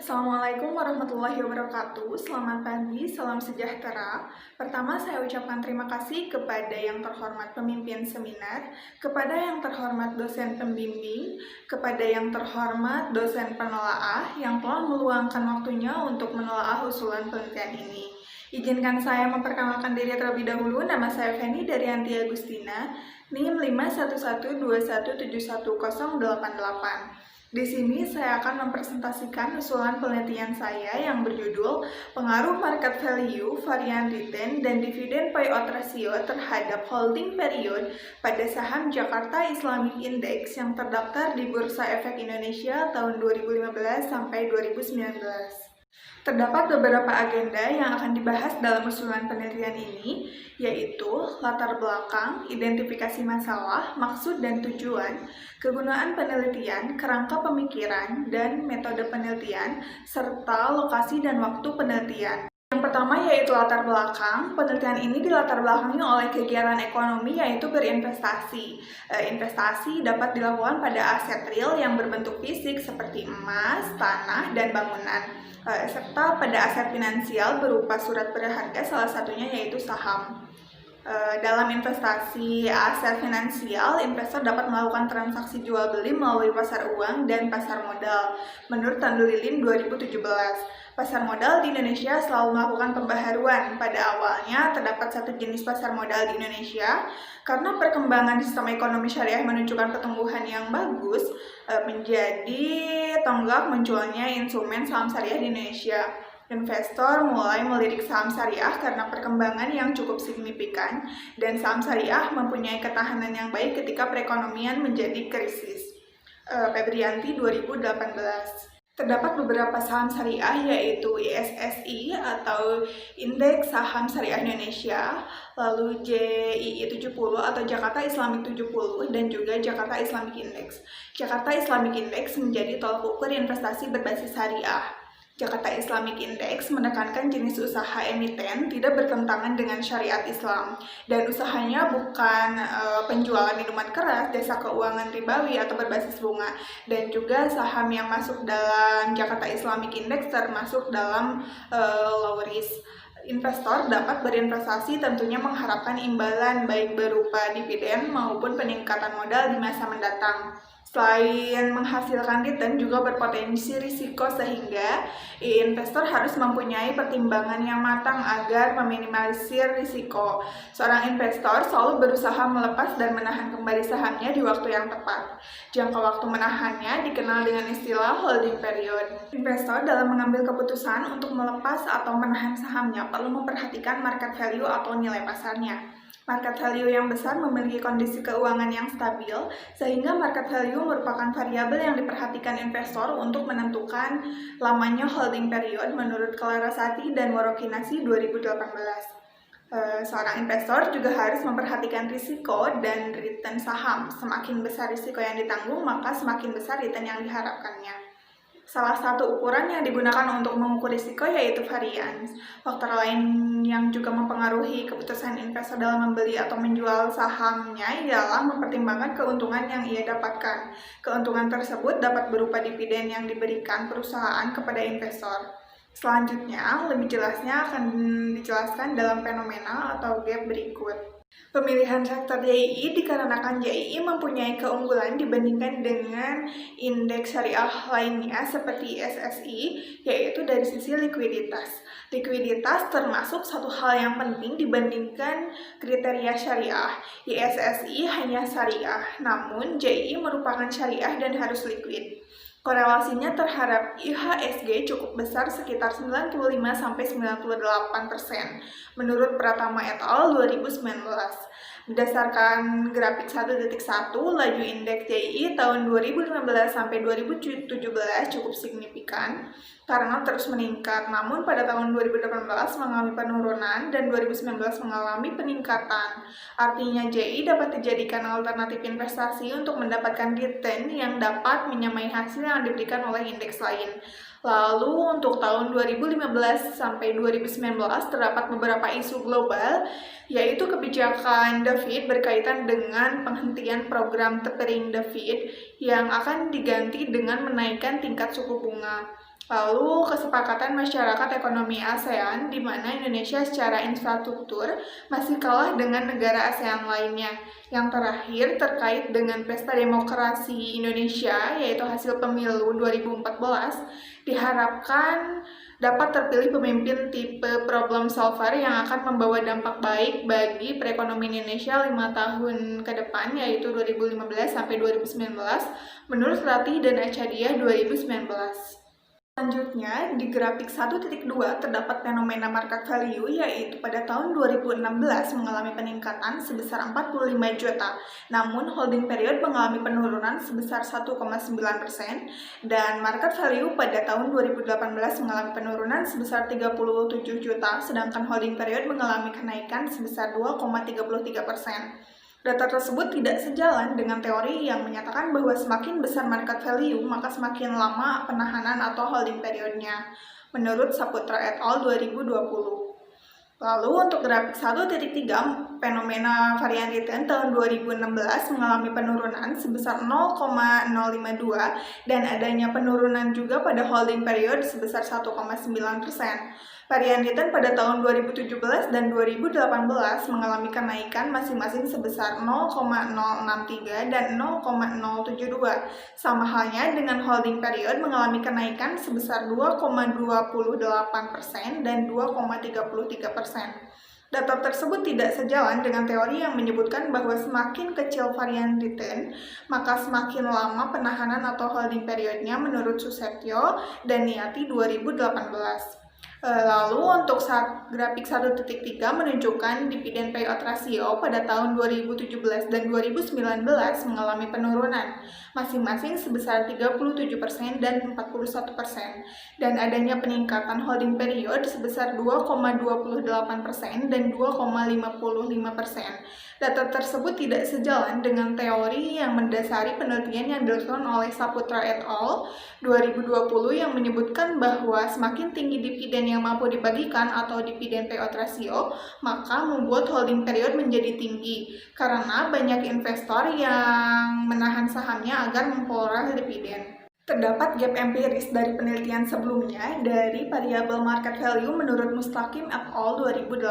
Assalamualaikum warahmatullahi wabarakatuh. Selamat pagi, salam sejahtera. Pertama, saya ucapkan terima kasih kepada yang terhormat pemimpin seminar, kepada yang terhormat dosen pembimbing, kepada yang terhormat dosen penelaah yang telah meluangkan waktunya untuk menelaah usulan penelitian ini. Izinkan saya memperkenalkan diri terlebih dahulu. Nama saya Feni dari Anti Agustina, NIM 51127171088. Di sini saya akan mempresentasikan usulan penelitian saya yang berjudul Pengaruh Market Value, Varian Return, dan Dividend Payout Ratio terhadap Holding Period pada saham Jakarta Islamic Index yang terdaftar di Bursa Efek Indonesia tahun 2015 sampai 2019. Terdapat beberapa agenda yang akan dibahas dalam usulan penelitian ini, yaitu latar belakang, identifikasi masalah, maksud dan tujuan, kegunaan penelitian, kerangka pemikiran, dan metode penelitian, serta lokasi dan waktu penelitian. Yang pertama yaitu latar belakang. Penelitian ini dilatar belakangi oleh kegiatan ekonomi yaitu berinvestasi. Investasi dapat dilakukan pada aset real yang berbentuk fisik seperti emas, tanah, dan bangunan. Serta pada aset finansial berupa surat berharga, salah satunya yaitu saham. Dalam investasi aset finansial, investor dapat melakukan transaksi jual beli melalui pasar uang dan pasar modal. Menurut Tandu Lilin 2017, pasar modal di Indonesia selalu melakukan pembaharuan. Pada awalnya terdapat satu jenis pasar modal di Indonesia. Karena perkembangan sistem ekonomi syariah menunjukkan pertumbuhan yang bagus, menjadi tonggak munculnya instrumen saham syariah di Indonesia. Investor mulai melirik saham syariah karena perkembangan yang cukup signifikan, dan saham syariah mempunyai ketahanan yang baik ketika perekonomian menjadi krisis. Febrianti 2018. Terdapat beberapa saham syariah yaitu ISSI atau Indeks Saham Syariah Indonesia, lalu JII 70 atau Jakarta Islamic 70, dan juga Jakarta Islamic Index. Jakarta Islamic Index menjadi tolak ukur investasi berbasis syariah. Jakarta Islamic Index menekankan jenis usaha emiten tidak bertentangan dengan syariat Islam, dan usahanya bukan penjualan minuman keras, jasa keuangan ribawi atau berbasis bunga, dan juga saham yang masuk dalam Jakarta Islamic Index termasuk dalam low risk. Investor dapat berinvestasi tentunya mengharapkan imbalan baik berupa dividen maupun peningkatan modal di masa mendatang. Selain menghasilkan return juga berpotensi risiko, sehingga investor harus mempunyai pertimbangan yang matang agar meminimalisir risiko. Seorang investor selalu berusaha melepas dan menahan kembali sahamnya di waktu yang tepat. Jangka waktu menahannya dikenal dengan istilah holding period. Investor dalam mengambil keputusan untuk melepas atau menahan sahamnya perlu memperhatikan market value atau nilai pasarnya. Market value yang besar memiliki kondisi keuangan yang stabil, sehingga market value merupakan variabel yang diperhatikan investor untuk menentukan lamanya holding period menurut Clarasati dan Warokinasi 2018. Seorang investor juga harus memperhatikan risiko dan return saham. Semakin besar risiko yang ditanggung, maka semakin besar return yang diharapkannya. Salah satu ukuran yang digunakan untuk mengukur risiko yaitu varians. Faktor lain yang juga mempengaruhi keputusan investor dalam membeli atau menjual sahamnya ialah mempertimbangkan keuntungan yang ia dapatkan. Keuntungan tersebut dapat berupa dividen yang diberikan perusahaan kepada investor. Selanjutnya, lebih jelasnya akan dijelaskan dalam fenomena atau gap berikut. Pemilihan sektor JII dikarenakan JII mempunyai keunggulan dibandingkan dengan indeks syariah lainnya seperti SSI, yaitu dari sisi likuiditas. Likuiditas termasuk satu hal yang penting dibandingkan kriteria syariah. ISSI hanya syariah, namun JII merupakan syariah dan harus likuid. Korelasinya terhadap IHSG cukup besar, sekitar 95-98% menurut Pratama et al. 2019. Berdasarkan grafik 1.1, laju indeks JII tahun 2015 sampai 2017 cukup signifikan karena terus meningkat. Namun pada tahun 2018 mengalami penurunan dan 2019 mengalami peningkatan. Artinya JII dapat dijadikan alternatif investasi untuk mendapatkan return yang dapat menyamai hasil yang diberikan oleh indeks lain. Lalu untuk tahun 2015 sampai 2019 terdapat beberapa isu global, yaitu kebijakan The Fed berkaitan dengan penghentian program tapering The Fed yang akan diganti dengan menaikkan tingkat suku bunga. Lalu kesepakatan masyarakat ekonomi ASEAN di mana Indonesia secara infrastruktur masih kalah dengan negara ASEAN lainnya. Yang terakhir terkait dengan pesta demokrasi Indonesia yaitu hasil pemilu 2014 diharapkan dapat terpilih pemimpin tipe problem solver yang akan membawa dampak baik bagi perekonomian Indonesia 5 tahun ke depan yaitu 2015 sampai 2019 menurut Ratih dan Acadia 2019. Selanjutnya, di grafik 1.2 terdapat fenomena market value yaitu pada tahun 2016 mengalami peningkatan sebesar 45 juta, namun holding period mengalami penurunan sebesar 1,9% dan market value pada tahun 2018 mengalami penurunan sebesar 37 juta, sedangkan holding period mengalami kenaikan sebesar 2,33%. Data tersebut tidak sejalan dengan teori yang menyatakan bahwa semakin besar market value, maka semakin lama penahanan atau holding periodnya, menurut Saputra et al. 2020. Lalu untuk grafik 1.3, fenomena varian return tahun 2016 mengalami penurunan sebesar 0,052 dan adanya penurunan juga pada holding period sebesar 1,9%. Varian return pada tahun 2017 dan 2018 mengalami kenaikan masing-masing sebesar 0,063 dan 0,072. Sama halnya dengan holding period mengalami kenaikan sebesar 2,28% dan 2,33%. Data tersebut tidak sejalan dengan teori yang menyebutkan bahwa semakin kecil varian return, maka semakin lama penahanan atau holding periodnya menurut Susetyo dan Niati 2018. Lalu untuk grafik 1.3 menunjukkan dividen payout ratio pada tahun 2017 dan 2019 mengalami penurunan, masing-masing sebesar 37% dan 41%, dan adanya peningkatan holding period sebesar 2,28% dan 2,55%. Data tersebut tidak sejalan dengan teori yang mendasari penelitian yang dilakukan oleh Saputra et al. 2020 yang menyebutkan bahwa semakin tinggi dividen yang mampu dibagikan atau dividen payout ratio, maka membuat holding period menjadi tinggi karena banyak investor yang menahan sahamnya agar memperoleh dividen. Terdapat gap empiris dari penelitian sebelumnya dari variabel market value menurut Mustaqim et al. 2018,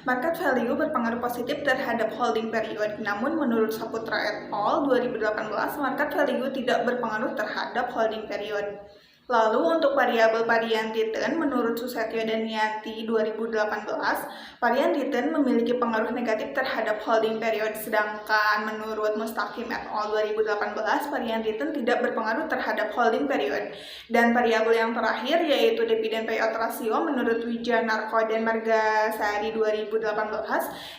market value berpengaruh positif terhadap holding period, namun menurut Saputra et al. 2018, market value tidak berpengaruh terhadap holding period. Lalu untuk variabel varian return menurut Susetyo dan Niati 2018, varian return memiliki pengaruh negatif terhadap holding period, sedangkan menurut Mustaqim et al. 2018, varian return tidak berpengaruh terhadap holding period. Dan variabel yang terakhir yaitu dividen payout ratio menurut Wijanarko dan Margasari 2018,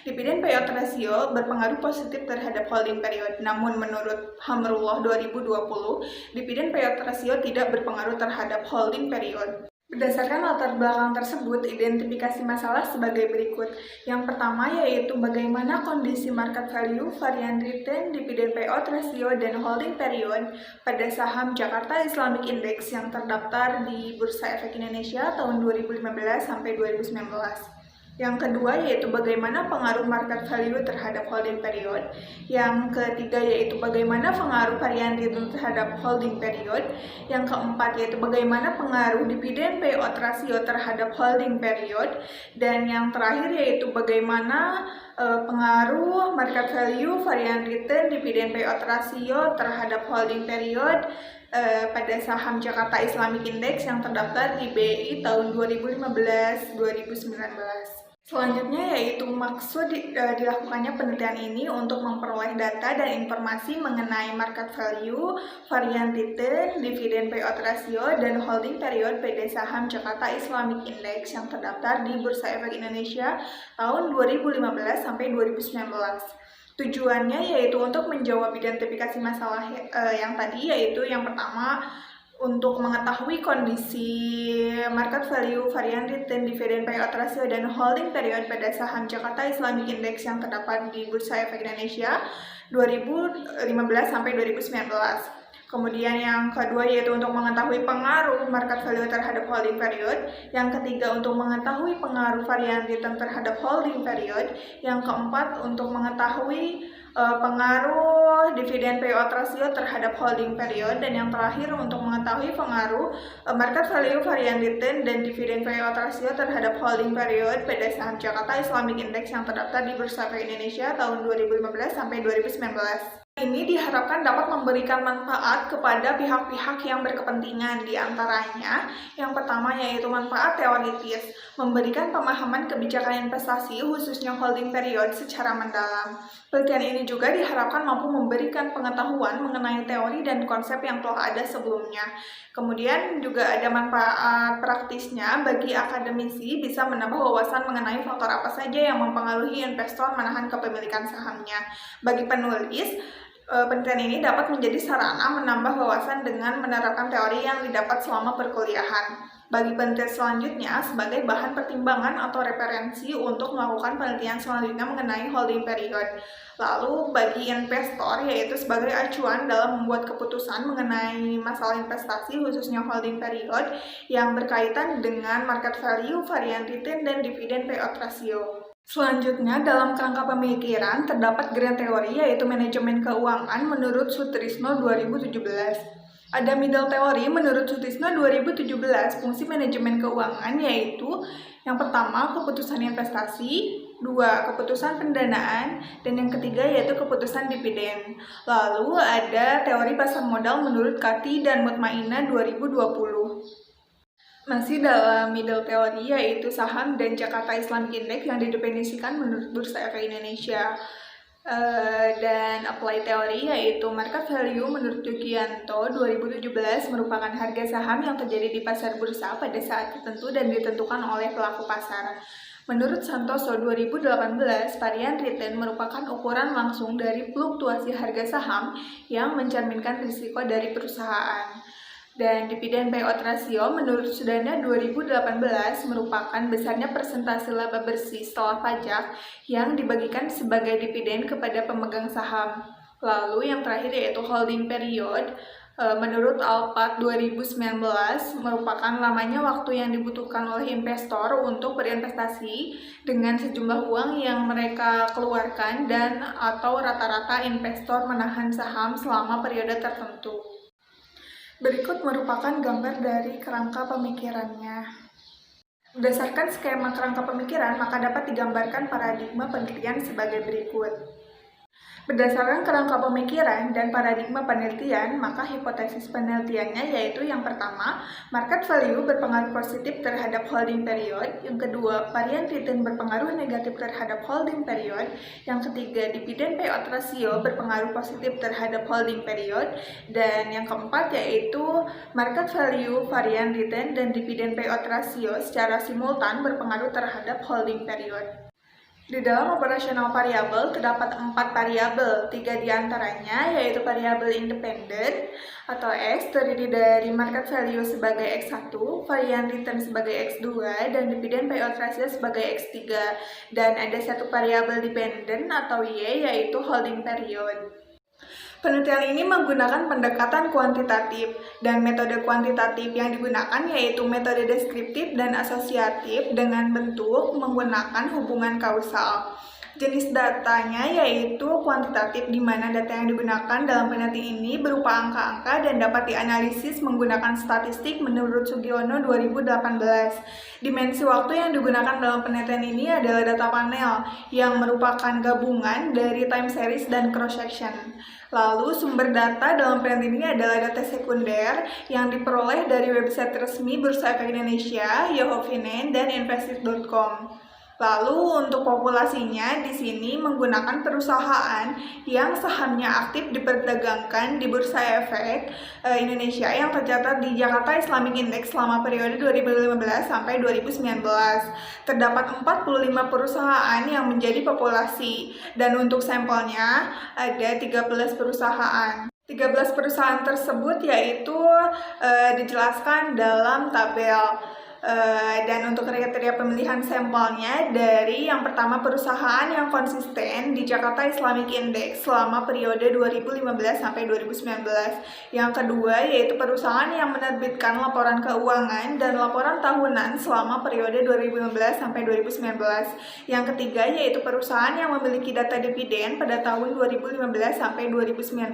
dividen payout ratio berpengaruh positif terhadap holding period, namun menurut Hamrullah 2020, dividen payout ratio tidak berpengaruh terhadap holding period. Berdasarkan latar belakang tersebut, identifikasi masalah sebagai berikut. Yang pertama yaitu bagaimana kondisi market value, varian return, dividen payout ratio, dan holding period pada saham Jakarta Islamic Index yang terdaftar di Bursa Efek Indonesia tahun 2015 sampai 2019. Yang kedua yaitu bagaimana pengaruh market value terhadap holding period. Yang ketiga yaitu bagaimana pengaruh varian return terhadap holding period. Yang keempat yaitu bagaimana pengaruh dividen payout ratio terhadap holding period. Dan yang terakhir yaitu bagaimana pengaruh market value, varian return, dividen payout ratio terhadap holding period pada saham Jakarta Islamic Index yang terdaftar di BI tahun 2015-2019. Selanjutnya yaitu maksud dilakukannya penelitian ini untuk memperoleh data dan informasi mengenai market value, varian return, dividen payout ratio, dan holding period pada saham Jakarta Islamic Index yang terdaftar di Bursa Efek Indonesia tahun 2015 sampai 2019. Tujuannya yaitu untuk menjawab identifikasi masalah yang tadi, yaitu yang pertama untuk mengetahui kondisi market value, varian return, dividen payout ratio, dan holding period pada saham Jakarta Islamic Index yang terdapat di Bursa Efek Indonesia 2015 sampai 2019. Kemudian yang kedua yaitu untuk mengetahui pengaruh market value terhadap holding period. Yang ketiga untuk mengetahui pengaruh varian return terhadap holding period. Yang keempat untuk mengetahui pengaruh dividen payout ratio terhadap holding period, dan yang terakhir untuk mengetahui pengaruh market value varian return dan dividen payout ratio terhadap holding period pada saham Jakarta Islamic Index yang terdaftar di Bursa Efek Indonesia tahun 2015 sampai 2019. Ini diharapkan dapat memberikan manfaat kepada pihak-pihak yang berkepentingan, di antaranya yang pertama yaitu manfaat teoritis, memberikan pemahaman kebijakan investasi khususnya holding period secara mendalam. Penelitian ini juga diharapkan mampu memberikan pengetahuan mengenai teori dan konsep yang telah ada sebelumnya. Kemudian juga ada manfaat praktisnya bagi akademisi, bisa menambah wawasan mengenai faktor apa saja yang mempengaruhi investor menahan kepemilikan sahamnya. Bagi penulis, penelitian ini dapat menjadi sarana menambah wawasan dengan menerapkan teori yang didapat selama perkuliahan. Bagi penelitian selanjutnya, sebagai bahan pertimbangan atau referensi untuk melakukan penelitian selanjutnya mengenai holding period. Lalu bagi investor, yaitu sebagai acuan dalam membuat keputusan mengenai masalah investasi khususnya holding period yang berkaitan dengan market value, varian return, dan dividen payout ratio. Selanjutnya, dalam kerangka pemikiran, terdapat grand teori yaitu manajemen keuangan menurut Sutrisno 2017. Ada middle teori menurut Sutrisno 2017, fungsi manajemen keuangan yaitu yang pertama, keputusan investasi, dua, keputusan pendanaan, dan yang ketiga yaitu keputusan dividen. Lalu ada teori pasar modal menurut Kati dan Mutmainah 2020. Masih dalam middle teori yaitu saham dan Jakarta Islamic Index yang didefinisikan menurut Bursa Efek Indonesia. Dan apply teori yaitu market value menurut Yukianto 2017 merupakan harga saham yang terjadi di pasar bursa pada saat tertentu dan ditentukan oleh pelaku pasar. Menurut Santoso 2018, varian return merupakan ukuran langsung dari fluktuasi harga saham yang mencerminkan risiko dari perusahaan. Dan dividen payout ratio menurut Sudana 2018 merupakan besarnya persentase laba bersih setelah pajak yang dibagikan sebagai dividen kepada pemegang saham. Lalu yang terakhir yaitu holding period menurut Alpat 2019 merupakan lamanya waktu yang dibutuhkan oleh investor untuk berinvestasi dengan sejumlah uang yang mereka keluarkan dan atau rata-rata investor menahan saham selama periode tertentu. Berikut merupakan gambar dari kerangka pemikirannya. Berdasarkan skema kerangka pemikiran, maka dapat digambarkan paradigma penelitian sebagai berikut. Berdasarkan kerangka pemikiran dan paradigma penelitian, maka hipotesis penelitiannya yaitu yang pertama, market value berpengaruh positif terhadap holding period, yang kedua, varian return berpengaruh negatif terhadap holding period, yang ketiga, dividen payout ratio berpengaruh positif terhadap holding period, dan yang keempat yaitu market value, varian return, dan dividen payout ratio secara simultan berpengaruh terhadap holding period. Di dalam operasional variabel terdapat 4 variabel, 3 diantaranya yaitu variabel independen atau X terdiri dari market value sebagai X1, varian return sebagai X2, dan dividen payout ratio sebagai X3. Dan ada satu variabel dependen atau Y yaitu holding period. Penelitian ini menggunakan pendekatan kuantitatif, dan metode kuantitatif yang digunakan yaitu metode deskriptif dan asosiatif dengan bentuk menggunakan hubungan kausal. Jenis datanya yaitu kuantitatif, di mana data yang digunakan dalam penelitian ini berupa angka-angka dan dapat dianalisis menggunakan statistik menurut Sugiono 2018. Dimensi waktu yang digunakan dalam penelitian ini adalah data panel yang merupakan gabungan dari time series dan cross section. Lalu sumber data dalam penelitian ini adalah data sekunder yang diperoleh dari website resmi Bursa Efek Indonesia, Yahoo dan Investis.com. Lalu untuk populasinya di sini menggunakan perusahaan yang sahamnya aktif diperdagangkan di Bursa Efek Indonesia yang tercatat di Jakarta Islamic Index selama periode 2015 sampai 2019. Terdapat 45 perusahaan yang menjadi populasi, dan untuk sampelnya ada 13 perusahaan. 13 perusahaan tersebut yaitu dijelaskan dalam tabel. Dan untuk kriteria pemilihan sampelnya dari yang pertama perusahaan yang konsisten di Jakarta Islamic Index selama periode 2015 sampai 2019. Yang kedua yaitu perusahaan yang menerbitkan laporan keuangan dan laporan tahunan selama periode 2015 sampai 2019. Yang ketiga yaitu perusahaan yang memiliki data dividen pada tahun 2015 sampai 2019.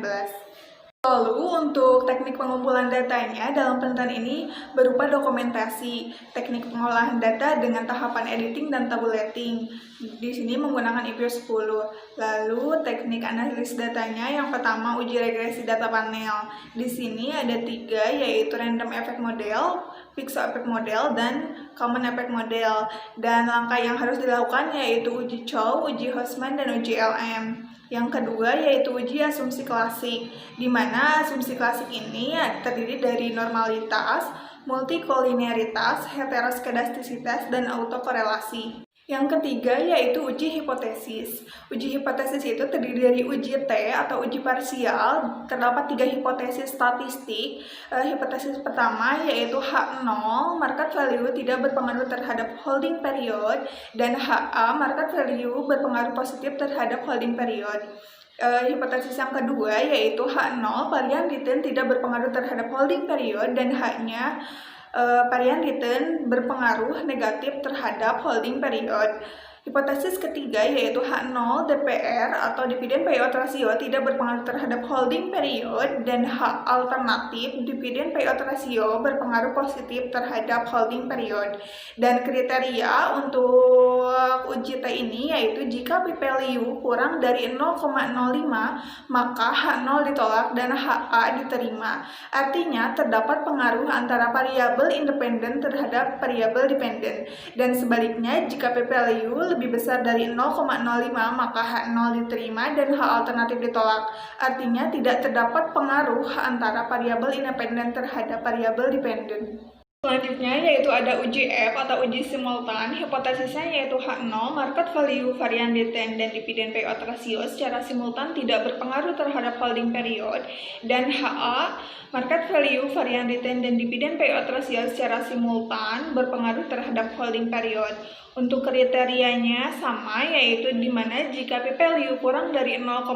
Lalu untuk teknik pengumpulan datanya dalam penelitian ini berupa dokumentasi, teknik pengolahan data dengan tahapan editing dan tabulating. Di sini menggunakan IPO 10. Lalu teknik analisis datanya yang pertama uji regresi data panel. Di sini ada 3 yaitu random effect model, pixel effect model, dan common effect model. Dan langkah yang harus dilakukan yaitu uji Chow, uji Hostman, dan uji LM. Yang kedua yaitu uji asumsi klasik, di mana asumsi klasik ini terdiri dari normalitas, multikolinearitas, heteroskedastisitas, dan autokorelasi. Yang ketiga yaitu uji hipotesis. Uji hipotesis itu terdiri dari uji T atau uji parsial. Terdapat 3 hipotesis statistik. Hipotesis pertama yaitu H0, market value tidak berpengaruh terhadap holding period, dan HA, market value berpengaruh positif terhadap holding period. Hipotesis yang kedua yaitu H0, varian return tidak berpengaruh terhadap holding period, dan H-nya varian return berpengaruh negatif terhadap holding period. Hipotesis ketiga yaitu H0 DPR atau dividen payout ratio tidak berpengaruh terhadap holding period, dan H alternatif dividen payout ratio berpengaruh positif terhadap holding period. Dan kriteria untuk uji T ini yaitu jika p-value kurang dari 0,05 maka H0 ditolak dan HA diterima. Artinya terdapat pengaruh antara variabel independen terhadap variabel dependen, dan sebaliknya jika p-value lebih besar dari 0,05 maka H0 diterima dan H alternatif ditolak. Artinya tidak terdapat pengaruh antara variabel independen terhadap variabel dependen. Selanjutnya yaitu ada uji F atau uji simultan. Hipotesisnya yaitu H0, market value, varian return, dan dividen payout ratio secara simultan tidak berpengaruh terhadap holding period, dan HA, market value, varian return, dan dividen payout ratio secara simultan berpengaruh terhadap holding period. Untuk kriterianya sama, yaitu di mana jika p-value kurang dari 0,05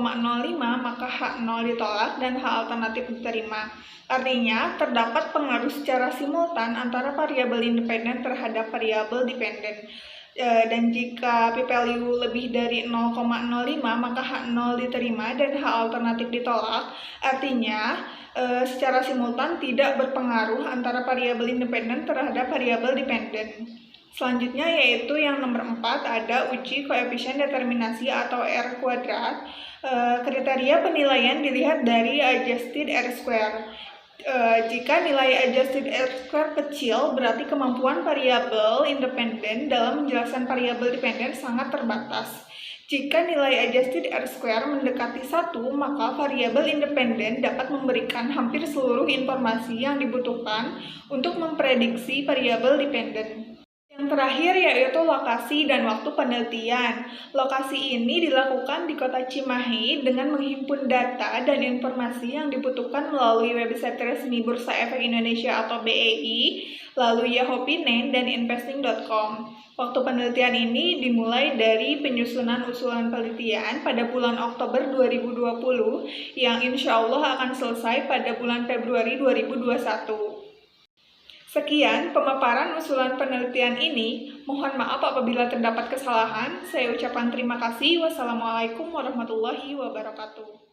maka H0 ditolak dan H alternatif diterima. Artinya terdapat pengaruh secara simultan antara variabel independen terhadap variabel dependen. Dan jika p-value lebih dari 0,05 maka H0 diterima dan H alternatif ditolak. Artinya secara simultan tidak berpengaruh antara variabel independen terhadap variabel dependen. Selanjutnya yaitu yang nomor 4 ada uji koefisien determinasi atau R kuadrat. Kriteria penilaian dilihat dari adjusted R square. Jika nilai adjusted R square kecil berarti kemampuan variabel independen dalam menjelaskan variabel dependen sangat terbatas. Jika nilai adjusted R square mendekati 1, maka variabel independen dapat memberikan hampir seluruh informasi yang dibutuhkan untuk memprediksi variabel dependen. Yang terakhir yaitu lokasi dan waktu penelitian. Lokasi ini dilakukan di kota Cimahi dengan menghimpun data dan informasi yang dibutuhkan melalui website resmi Bursa Efek Indonesia atau BEI, lalu Yahoo Finance dan investing.com. Waktu penelitian ini dimulai dari penyusunan usulan penelitian pada bulan Oktober 2020 yang insya Allah akan selesai pada bulan Februari 2021. Sekian pemaparan usulan penelitian ini. Mohon maaf apabila terdapat kesalahan. Saya ucapkan terima kasih. Wassalamualaikum warahmatullahi wabarakatuh.